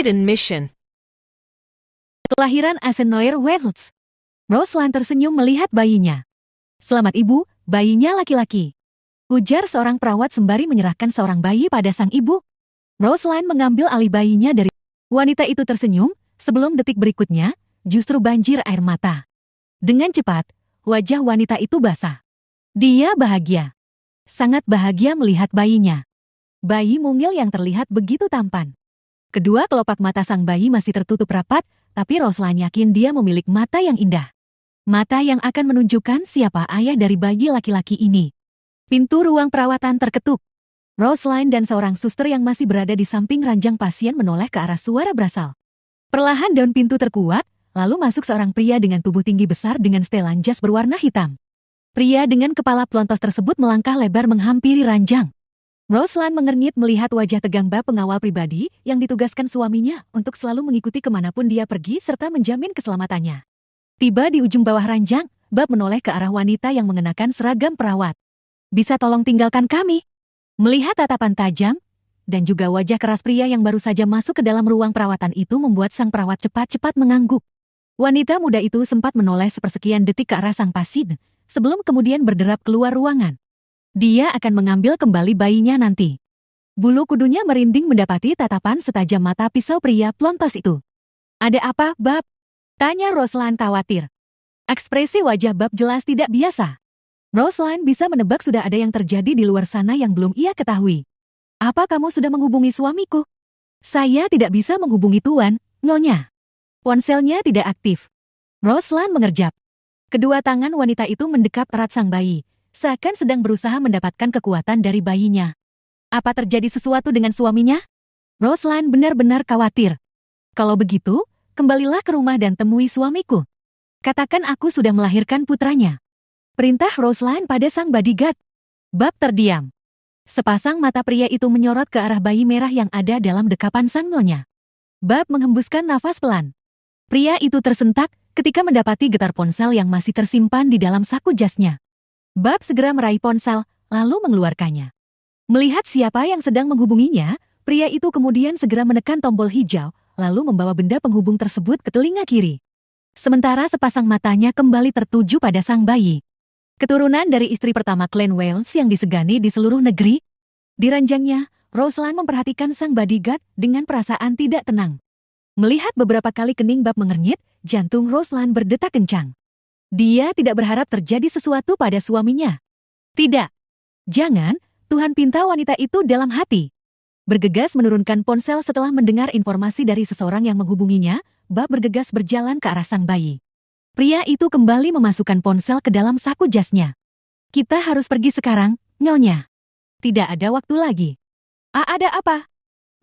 Hidden Mission. Kelahiran Asenoir Wells. Roslan tersenyum melihat bayinya. Selamat ibu, bayinya laki-laki. Ujar seorang perawat sembari menyerahkan seorang bayi pada sang ibu. Roslan mengambil alih bayinya dari wanita itu tersenyum, sebelum detik berikutnya, justru banjir air mata. Dengan cepat, wajah wanita itu basah. Dia bahagia. Sangat bahagia melihat bayinya. Bayi mungil yang terlihat begitu tampan. Kedua kelopak mata sang bayi masih tertutup rapat, tapi Roslan yakin dia memiliki mata yang indah. Mata yang akan menunjukkan siapa ayah dari bayi laki-laki ini. Pintu ruang perawatan terketuk. Roslan dan seorang suster yang masih berada di samping ranjang pasien menoleh ke arah suara berasal. Perlahan daun pintu terkuat, lalu masuk seorang pria dengan tubuh tinggi besar dengan setelan jas berwarna hitam. Pria dengan kepala pelontos tersebut melangkah lebar menghampiri ranjang. Roslan mengernyit melihat wajah tegang bab pengawal pribadi yang ditugaskan suaminya untuk selalu mengikuti kemanapun dia pergi serta menjamin keselamatannya. Tiba di ujung bawah ranjang, Bab menoleh ke arah wanita yang mengenakan seragam perawat. Bisa tolong tinggalkan kami? Melihat tatapan tajam, dan juga wajah keras pria yang baru saja masuk ke dalam ruang perawatan itu membuat sang perawat cepat-cepat mengangguk. Wanita muda itu sempat menoleh sepersekian detik ke arah sang pasien, sebelum kemudian berderap keluar ruangan. Dia akan mengambil kembali bayinya nanti. Bulu kudunya merinding mendapati tatapan setajam mata pisau pria pelontos itu. Ada apa, Bab? Tanya Roslan khawatir. Ekspresi wajah Bab jelas tidak biasa. Roslan bisa menebak sudah ada yang terjadi di luar sana yang belum ia ketahui. Apa kamu sudah menghubungi suamiku? Saya tidak bisa menghubungi Tuan, Nyonya. Ponselnya tidak aktif. Roslan mengerjap. Kedua tangan wanita itu mendekap erat sang bayi, seakan sedang berusaha mendapatkan kekuatan dari bayinya. Apa terjadi sesuatu dengan suaminya? Roslan benar-benar khawatir. Kalau begitu, kembalilah ke rumah dan temui suamiku. Katakan aku sudah melahirkan putranya. Perintah Roslan pada sang bodyguard. Bab terdiam. Sepasang mata pria itu menyorot ke arah bayi merah yang ada dalam dekapan sang nyonya. Bab menghembuskan nafas pelan. Pria itu tersentak ketika mendapati getar ponsel yang masih tersimpan di dalam saku jasnya. Bab segera meraih ponsel, lalu mengeluarkannya. Melihat siapa yang sedang menghubunginya, pria itu kemudian segera menekan tombol hijau, lalu membawa benda penghubung tersebut ke telinga kiri. Sementara sepasang matanya kembali tertuju pada sang bayi. Keturunan dari istri pertama Clan Wells yang disegani di seluruh negeri. Di ranjangnya, Roslan memperhatikan sang bodyguard dengan perasaan tidak tenang. Melihat beberapa kali kening Bab mengernyit, jantung Roslan berdetak kencang. Dia tidak berharap terjadi sesuatu pada suaminya. Tidak. Jangan, Tuhan pinta wanita itu dalam hati. Bergegas menurunkan ponsel setelah mendengar informasi dari seseorang yang menghubunginya, Bab bergegas berjalan ke arah sang bayi. Pria itu kembali memasukkan ponsel ke dalam saku jasnya. Kita harus pergi sekarang, Nyonya. Tidak ada waktu lagi. Ada apa?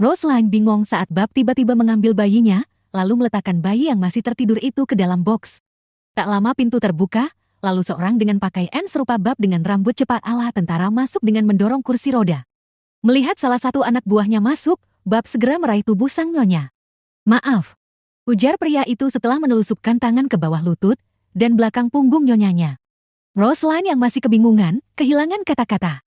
Roslan bingung saat Bab tiba-tiba mengambil bayinya, lalu meletakkan bayi yang masih tertidur itu ke dalam box. Tak lama pintu terbuka, lalu seorang dengan pakaian serupa Bab dengan rambut cepat ala tentara masuk dengan mendorong kursi roda. Melihat salah satu anak buahnya masuk, Bab segera meraih tubuh sang nyonya. Maaf, ujar pria itu setelah menelusupkan tangan ke bawah lutut dan belakang punggung nyonyanya. Roslan yang masih kebingungan, kehilangan kata-kata.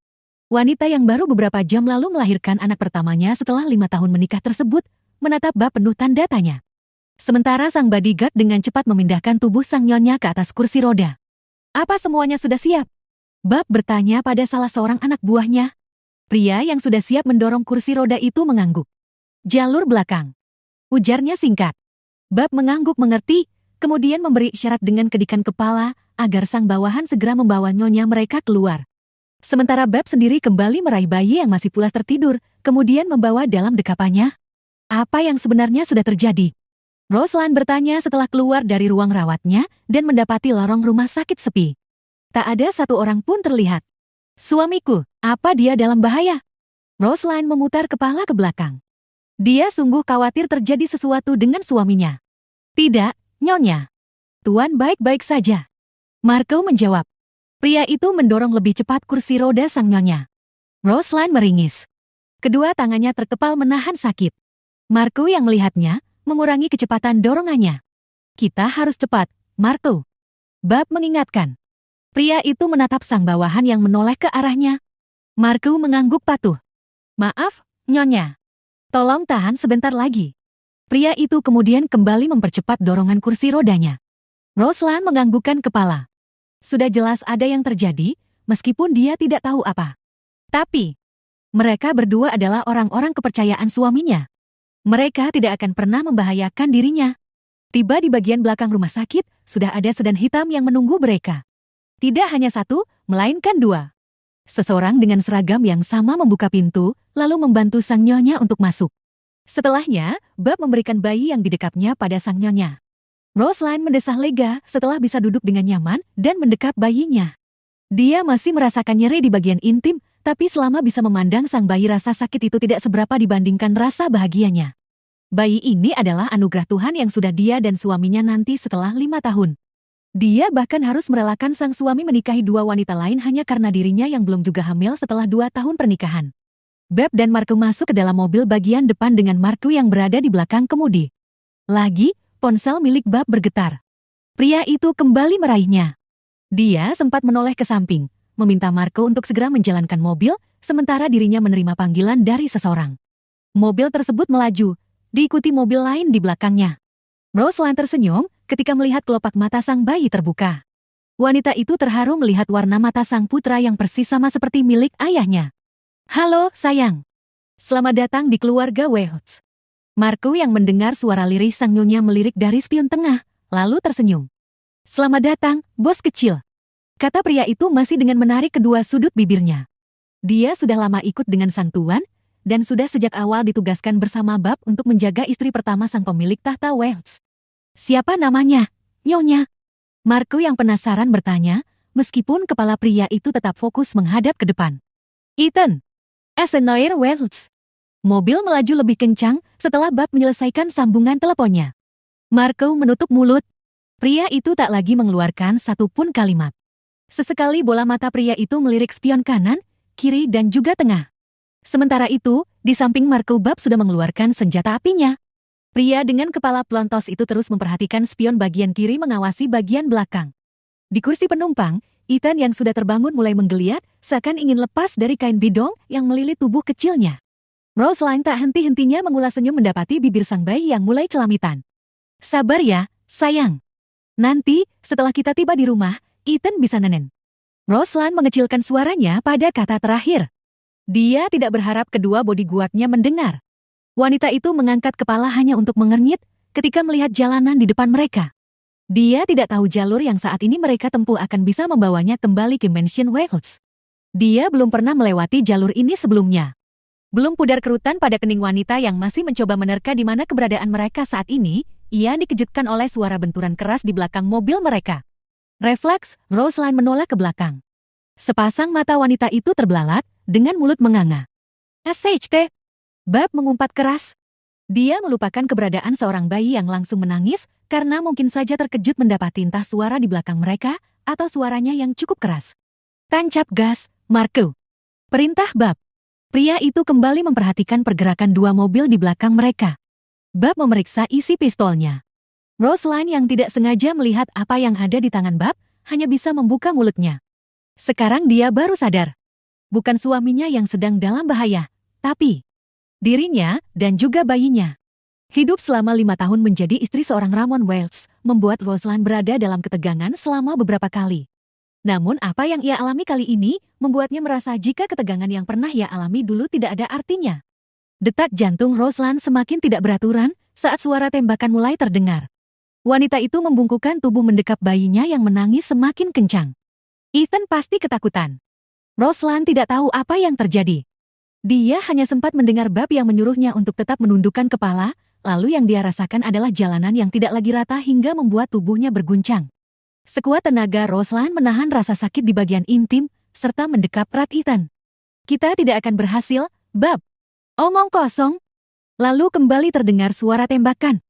Wanita yang baru beberapa jam lalu melahirkan anak pertamanya setelah 5 tahun menikah tersebut, menatap Bab penuh tanda tanya. Sementara sang bodyguard dengan cepat memindahkan tubuh sang nyonya ke atas kursi roda. Apa semuanya sudah siap? Bab bertanya pada salah seorang anak buahnya. Pria yang sudah siap mendorong kursi roda itu mengangguk. Jalur belakang. Ujarnya singkat. Bab mengangguk mengerti, kemudian memberi isyarat dengan kedikan kepala, agar sang bawahan segera membawa nyonya mereka keluar. Sementara Bab sendiri kembali meraih bayi yang masih pulas tertidur, kemudian membawa dalam dekapannya. Apa yang sebenarnya sudah terjadi? Roslan bertanya setelah keluar dari ruang rawatnya, dan mendapati lorong rumah sakit sepi. Tak ada satu orang pun terlihat. Suamiku, apa dia dalam bahaya? Roslan memutar kepala ke belakang. Dia sungguh khawatir terjadi sesuatu dengan suaminya. Tidak, Nyonya. Tuan baik-baik saja. Marco menjawab. Pria itu mendorong lebih cepat kursi roda sang nyonya. Roslan meringis. Kedua tangannya terkepal menahan sakit. Marco yang melihatnya, mengurangi kecepatan dorongannya. Kita harus cepat, Marco. Bab mengingatkan. Pria itu menatap sang bawahan yang menoleh ke arahnya. Marco mengangguk patuh. Maaf, Nyonya. Tolong tahan sebentar lagi. Pria itu kemudian kembali mempercepat dorongan kursi rodanya. Roslan menganggukkan kepala. Sudah jelas ada yang terjadi, meskipun dia tidak tahu apa. Tapi, mereka berdua adalah orang-orang kepercayaan suaminya. Mereka tidak akan pernah membahayakan dirinya. Tiba di bagian belakang rumah sakit, sudah ada sedan hitam yang menunggu mereka. Tidak hanya satu, melainkan dua. Seseorang dengan seragam yang sama membuka pintu, lalu membantu sang nyonya untuk masuk. Setelahnya, Bob memberikan bayi yang didekapnya pada sang nyonya. Roslan mendesah lega setelah bisa duduk dengan nyaman dan mendekap bayinya. Dia masih merasakan nyeri di bagian intim, tapi selama bisa memandang sang bayi rasa sakit itu tidak seberapa dibandingkan rasa bahagianya. Bayi ini adalah anugerah Tuhan yang sudah dia dan suaminya nanti setelah 5 tahun. Dia bahkan harus merelakan sang suami menikahi dua wanita lain hanya karena dirinya yang belum juga hamil setelah 2 tahun pernikahan. Bob dan Marco masuk ke dalam mobil bagian depan dengan Marco yang berada di belakang kemudi. Lagi, ponsel milik Bob bergetar. Pria itu kembali meraihnya. Dia sempat menoleh ke samping, meminta Marco untuk segera menjalankan mobil, sementara dirinya menerima panggilan dari seseorang. Mobil tersebut melaju, diikuti mobil lain di belakangnya. Roslan tersenyum ketika melihat kelopak mata sang bayi terbuka. Wanita itu terharu melihat warna mata sang putra yang persis sama seperti milik ayahnya. Halo, sayang. Selamat datang di keluarga Welch. Marco yang mendengar suara lirih sang nyonya melirik dari spion tengah, lalu tersenyum. Selamat datang, bos kecil. Kata pria itu masih dengan menarik kedua sudut bibirnya. Dia sudah lama ikut dengan sang tuan, dan sudah sejak awal ditugaskan bersama Bob untuk menjaga istri pertama sang pemilik tahta Welch. Siapa namanya, nyonya? Marco yang penasaran bertanya, meskipun kepala pria itu tetap fokus menghadap ke depan. Ethan. Asenoir Welch. Mobil melaju lebih kencang setelah Bob menyelesaikan sambungan teleponnya. Marco menutup mulut. Pria itu tak lagi mengeluarkan satupun kalimat. Sesekali bola mata pria itu melirik spion kanan, kiri dan juga tengah. Sementara itu, di samping Marco Bob sudah mengeluarkan senjata apinya. Pria dengan kepala pelontos itu terus memperhatikan spion bagian kiri mengawasi bagian belakang. Di kursi penumpang, Ethan yang sudah terbangun mulai menggeliat, seakan ingin lepas dari kain bidong yang melilit tubuh kecilnya. Roslan tak henti-hentinya mengulas senyum mendapati bibir sang bayi yang mulai celamitan. Sabar ya, sayang. Nanti, setelah kita tiba di rumah, Ethan bisa nenen. Roslan mengecilkan suaranya pada kata terakhir. Dia tidak berharap kedua bodyguardnya mendengar. Wanita itu mengangkat kepala hanya untuk mengernyit ketika melihat jalanan di depan mereka. Dia tidak tahu jalur yang saat ini mereka tempuh akan bisa membawanya kembali ke Mansion Welch. Dia belum pernah melewati jalur ini sebelumnya. Belum pudar kerutan pada kening wanita yang masih mencoba menerka di mana keberadaan mereka saat ini, ia dikejutkan oleh suara benturan keras di belakang mobil mereka. Refleks, Roslan menoleh ke belakang. Sepasang mata wanita itu terbelalak, dengan mulut menganga. SHT. Bob mengumpat keras. Dia melupakan keberadaan seorang bayi yang langsung menangis, karena mungkin saja terkejut mendapati entah suara di belakang mereka, atau suaranya yang cukup keras. Tancap gas, Marco. Perintah Bob. Pria itu kembali memperhatikan pergerakan dua mobil di belakang mereka. Bob memeriksa isi pistolnya. Roslan yang tidak sengaja melihat apa yang ada di tangan Bob, hanya bisa membuka mulutnya. Sekarang dia baru sadar. Bukan suaminya yang sedang dalam bahaya, tapi dirinya dan juga bayinya. Hidup selama 5 tahun menjadi istri seorang Ramon Welch, membuat Roslan berada dalam ketegangan selama beberapa kali. Namun apa yang ia alami kali ini, membuatnya merasa jika ketegangan yang pernah ia alami dulu tidak ada artinya. Detak jantung Roslan semakin tidak beraturan, saat suara tembakan mulai terdengar. Wanita itu membungkukkan tubuh mendekap bayinya yang menangis semakin kencang. Ethan pasti ketakutan. Roslan tidak tahu apa yang terjadi. Dia hanya sempat mendengar Bob yang menyuruhnya untuk tetap menundukkan kepala, lalu yang dia rasakan adalah jalanan yang tidak lagi rata hingga membuat tubuhnya berguncang. Sekuat tenaga Roslan menahan rasa sakit di bagian intim, serta mendekap erat Ethan. Kita tidak akan berhasil, Bob. Omong kosong. Lalu kembali terdengar suara tembakan.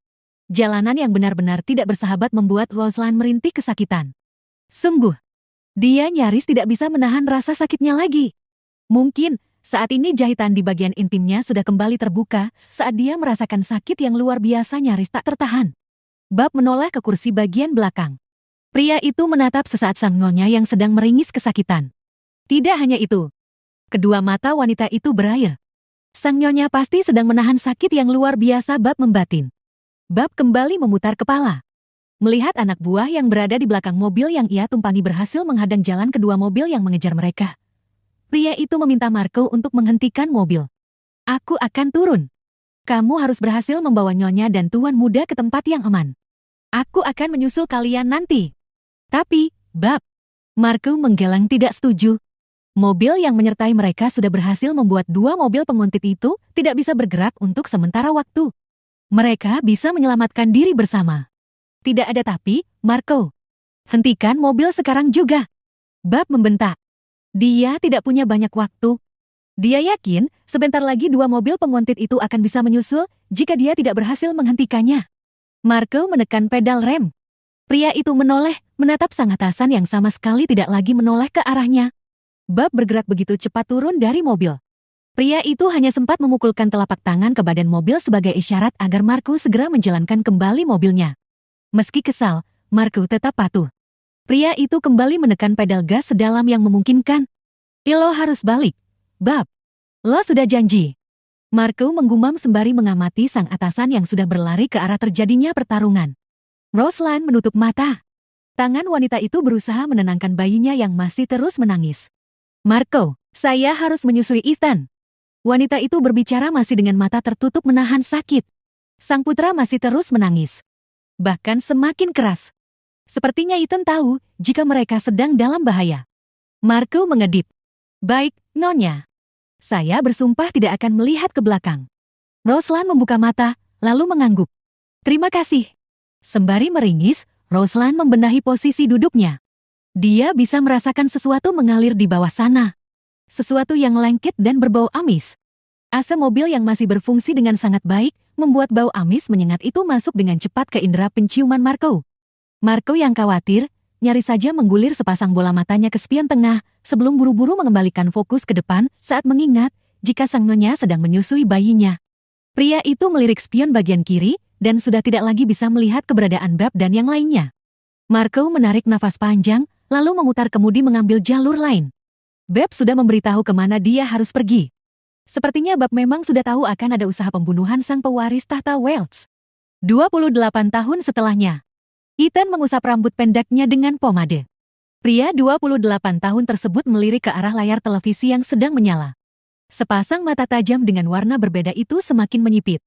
Jalanan yang benar-benar tidak bersahabat membuat Roslan merintih kesakitan. Sungguh. Dia nyaris tidak bisa menahan rasa sakitnya lagi. Mungkin, saat ini jahitan di bagian intimnya sudah kembali terbuka, saat dia merasakan sakit yang luar biasa nyaris tak tertahan. Bob menoleh ke kursi bagian belakang. Pria itu menatap sesaat sang nyonya yang sedang meringis kesakitan. Tidak hanya itu. Kedua mata wanita itu berair. Sang nyonya pasti sedang menahan sakit yang luar biasa Bob membatin. Bab kembali memutar kepala. Melihat anak buah yang berada di belakang mobil yang ia tumpangi berhasil menghadang jalan kedua mobil yang mengejar mereka. Pria itu meminta Marco untuk menghentikan mobil. Aku akan turun. Kamu harus berhasil membawa Nyonya dan Tuan Muda ke tempat yang aman. Aku akan menyusul kalian nanti. Tapi, Bab, Marco menggeleng tidak setuju. Mobil yang menyertai mereka sudah berhasil membuat dua mobil penguntit itu tidak bisa bergerak untuk sementara waktu. Mereka bisa menyelamatkan diri bersama. Tidak ada tapi, Marco. Hentikan mobil sekarang juga. Bab membentak. Dia tidak punya banyak waktu. Dia yakin, sebentar lagi dua mobil penguntit itu akan bisa menyusul, jika dia tidak berhasil menghentikannya. Marco menekan pedal rem. Pria itu menoleh, menatap sang atasan yang sama sekali tidak lagi menoleh ke arahnya. Bab bergerak begitu cepat turun dari mobil. Pria itu hanya sempat memukulkan telapak tangan ke badan mobil sebagai isyarat agar Marco segera menjalankan kembali mobilnya. Meski kesal, Marco tetap patuh. Pria itu kembali menekan pedal gas sedalam yang memungkinkan. Lo harus balik, Bab. Lo sudah janji. Marco menggumam sembari mengamati sang atasan yang sudah berlari ke arah terjadinya pertarungan. Roslan menutup mata. Tangan wanita itu berusaha menenangkan bayinya yang masih terus menangis. Marco, saya harus menyusui Ethan. Wanita itu berbicara masih dengan mata tertutup menahan sakit. Sang putra masih terus menangis. Bahkan semakin keras. Sepertinya Ethan tahu jika mereka sedang dalam bahaya. Marco mengedip. Baik, Nyonya. Saya bersumpah tidak akan melihat ke belakang. Roslan membuka mata, lalu mengangguk. Terima kasih. Sembari meringis, Roslan membenahi posisi duduknya. Dia bisa merasakan sesuatu mengalir di bawah sana. Sesuatu yang lengket dan berbau amis. AC mobil yang masih berfungsi dengan sangat baik, membuat bau amis menyengat itu masuk dengan cepat ke indera penciuman Marco. Marco yang khawatir, nyaris saja menggulir sepasang bola matanya ke spion tengah, sebelum buru-buru mengembalikan fokus ke depan saat mengingat jika sang nyonya sedang menyusui bayinya. Pria itu melirik spion bagian kiri, dan sudah tidak lagi bisa melihat keberadaan Bab dan yang lainnya. Marco menarik nafas panjang, lalu memutar kemudi mengambil jalur lain. Bab sudah memberitahu kemana dia harus pergi. Sepertinya Bab memang sudah tahu akan ada usaha pembunuhan sang pewaris tahta Welsh. 28 tahun setelahnya, Ethan mengusap rambut pendeknya dengan pomade. Pria 28 tahun tersebut melirik ke arah layar televisi yang sedang menyala. Sepasang mata tajam dengan warna berbeda itu semakin menyipit.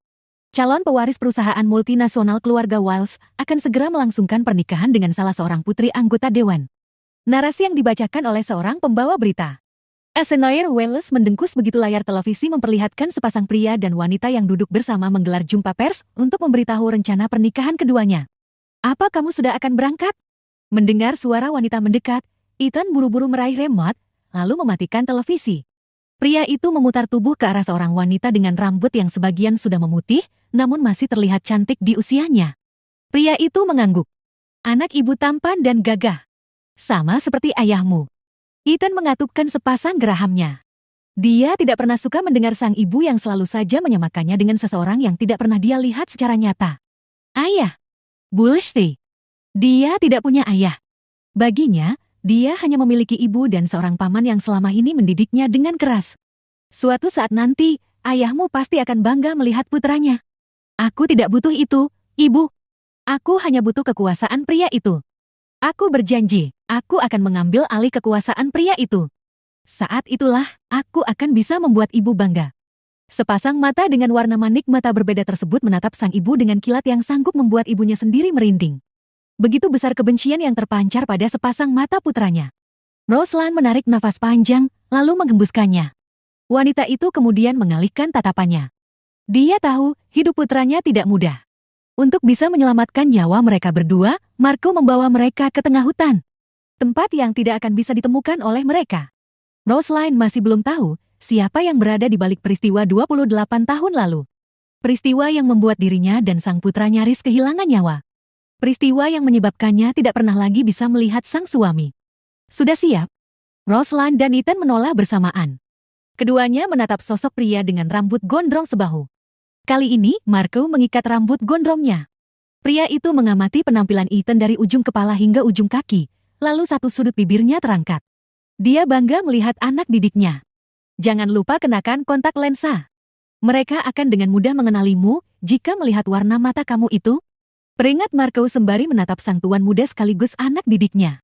Calon pewaris perusahaan multinasional keluarga Welsh akan segera melangsungkan pernikahan dengan salah seorang putri anggota dewan. Narasi yang dibacakan oleh seorang pembawa berita. Asenoir Wells mendengkus begitu layar televisi memperlihatkan sepasang pria dan wanita yang duduk bersama menggelar jumpa pers untuk memberitahu rencana pernikahan keduanya. Apa kamu sudah akan berangkat? Mendengar suara wanita mendekat, Ethan buru-buru meraih remote, lalu mematikan televisi. Pria itu memutar tubuh ke arah seorang wanita dengan rambut yang sebagian sudah memutih, namun masih terlihat cantik di usianya. Pria itu mengangguk. Anak ibu tampan dan gagah. Sama seperti ayahmu. Ethan mengatupkan sepasang gerahamnya. Dia tidak pernah suka mendengar sang ibu yang selalu saja menyamakannya dengan seseorang yang tidak pernah dia lihat secara nyata. Ayah. Bullshit. Dia tidak punya ayah. Baginya, dia hanya memiliki ibu dan seorang paman yang selama ini mendidiknya dengan keras. Suatu saat nanti, ayahmu pasti akan bangga melihat putranya. Aku tidak butuh itu, ibu. Aku hanya butuh kekuasaan pria itu. Aku berjanji, aku akan mengambil alih kekuasaan pria itu. Saat itulah, aku akan bisa membuat ibu bangga. Sepasang mata dengan warna manik mata berbeda tersebut menatap sang ibu dengan kilat yang sanggup membuat ibunya sendiri merinding. Begitu besar kebencian yang terpancar pada sepasang mata putranya. Roslan menarik nafas panjang, lalu menghembuskannya. Wanita itu kemudian mengalihkan tatapannya. Dia tahu, hidup putranya tidak mudah. Untuk bisa menyelamatkan nyawa mereka berdua, Marco membawa mereka ke tengah hutan. Tempat yang tidak akan bisa ditemukan oleh mereka. Roslan masih belum tahu siapa yang berada di balik peristiwa 28 tahun lalu. Peristiwa yang membuat dirinya dan sang putra nyaris kehilangan nyawa. Peristiwa yang menyebabkannya tidak pernah lagi bisa melihat sang suami. Sudah siap? Roslan dan Ethan menoleh bersamaan. Keduanya menatap sosok pria dengan rambut gondrong sebahu. Kali ini, Marco mengikat rambut gondrongnya. Pria itu mengamati penampilan Ethan dari ujung kepala hingga ujung kaki, lalu satu sudut bibirnya terangkat. Dia bangga melihat anak didiknya. Jangan lupa kenakan kontak lensa. Mereka akan dengan mudah mengenalimu jika melihat warna mata kamu itu. Peringat Marco sembari menatap sang tuan muda sekaligus anak didiknya.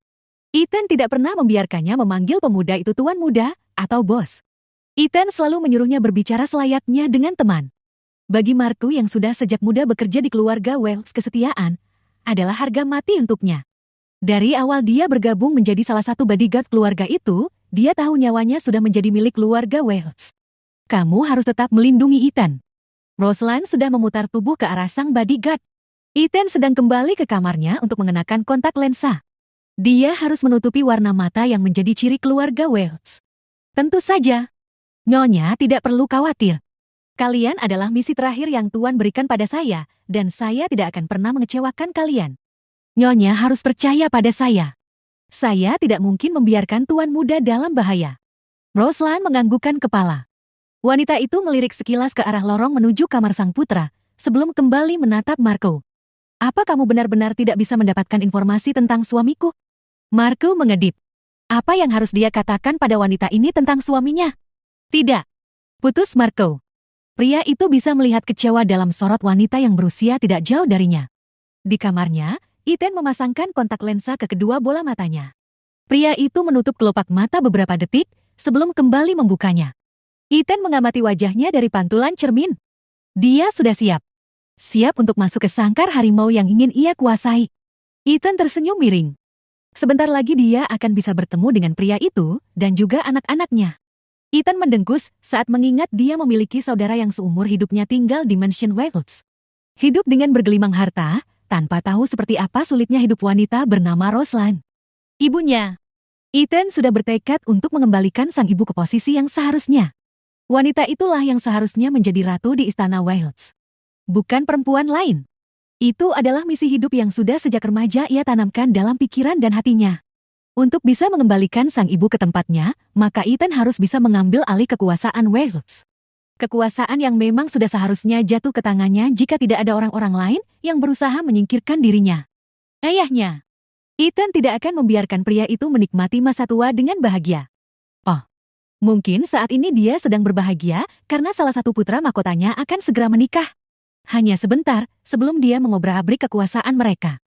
Ethan tidak pernah membiarkannya memanggil pemuda itu tuan muda atau bos. Ethan selalu menyuruhnya berbicara selayaknya dengan teman. Bagi Marco yang sudah sejak muda bekerja di keluarga Wells, kesetiaan adalah harga mati untuknya. Dari awal dia bergabung menjadi salah satu bodyguard keluarga itu, dia tahu nyawanya sudah menjadi milik keluarga Wells. Kamu harus tetap melindungi Ethan. Rosalind sudah memutar tubuh ke arah sang bodyguard. Ethan sedang kembali ke kamarnya untuk mengenakan kontak lensa. Dia harus menutupi warna mata yang menjadi ciri keluarga Wells. Tentu saja. Nyonya tidak perlu khawatir. Kalian adalah misi terakhir yang Tuan berikan pada saya, dan saya tidak akan pernah mengecewakan kalian. Nyonya harus percaya pada saya. Saya tidak mungkin membiarkan Tuan muda dalam bahaya. Rosalind menganggukkan kepala. Wanita itu melirik sekilas ke arah lorong menuju kamar sang putra, sebelum kembali menatap Marco. Apa kamu benar-benar tidak bisa mendapatkan informasi tentang suamiku? Marco mengedip. Apa yang harus dia katakan pada wanita ini tentang suaminya? Tidak. Putus Marco. Pria itu bisa melihat kecewa dalam sorot wanita yang berusia tidak jauh darinya. Di kamarnya, Ethan memasangkan kontak lensa ke kedua bola matanya. Pria itu menutup kelopak mata beberapa detik sebelum kembali membukanya. Ethan mengamati wajahnya dari pantulan cermin. Dia sudah siap. Siap untuk masuk ke sangkar harimau yang ingin ia kuasai. Ethan tersenyum miring. Sebentar lagi dia akan bisa bertemu dengan pria itu dan juga anak-anaknya. Ethan mendengkus saat mengingat dia memiliki saudara yang seumur hidupnya tinggal di Mansion Wells. Hidup dengan bergelimang harta, tanpa tahu seperti apa sulitnya hidup wanita bernama Rosalind. Ibunya. Ethan sudah bertekad untuk mengembalikan sang ibu ke posisi yang seharusnya. Wanita itulah yang seharusnya menjadi ratu di istana Wells. Bukan perempuan lain. Itu adalah misi hidup yang sudah sejak remaja ia tanamkan dalam pikiran dan hatinya. Untuk bisa mengembalikan sang ibu ke tempatnya, maka Ethan harus bisa mengambil alih kekuasaan Wells. Kekuasaan yang memang sudah seharusnya jatuh ke tangannya jika tidak ada orang-orang lain yang berusaha menyingkirkan dirinya. Ayahnya. Ethan tidak akan membiarkan pria itu menikmati masa tua dengan bahagia. Oh, mungkin saat ini dia sedang berbahagia karena salah satu putra mahkotanya akan segera menikah. Hanya sebentar sebelum dia mengobrak-abrik kekuasaan mereka.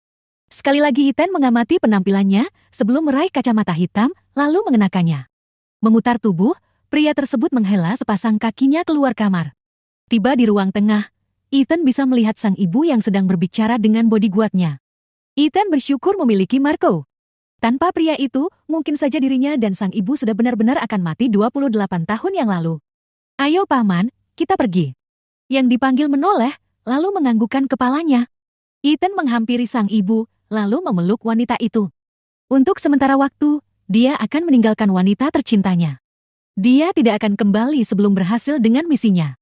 Sekali lagi Ethan mengamati penampilannya sebelum meraih kacamata hitam, lalu mengenakannya. Memutar tubuh, pria tersebut menghela sepasang kakinya keluar kamar. Tiba di ruang tengah, Ethan bisa melihat sang ibu yang sedang berbicara dengan bodyguardnya. Ethan bersyukur memiliki Marco. Tanpa pria itu, mungkin saja dirinya dan sang ibu sudah benar-benar akan mati 28 tahun yang lalu. Ayo paman, kita pergi. Yang dipanggil menoleh, lalu menganggukkan kepalanya. Ethan menghampiri sang ibu, lalu memeluk wanita itu. Untuk sementara waktu, dia akan meninggalkan wanita tercintanya. Dia tidak akan kembali sebelum berhasil dengan misinya.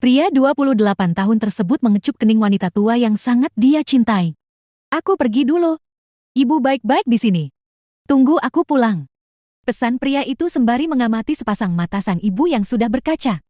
Pria 28 tahun tersebut mengecup kening wanita tua yang sangat dia cintai. Aku pergi dulu. Ibu baik-baik di sini. Tunggu aku pulang. Pesan pria itu sembari mengamati sepasang mata sang ibu yang sudah berkaca.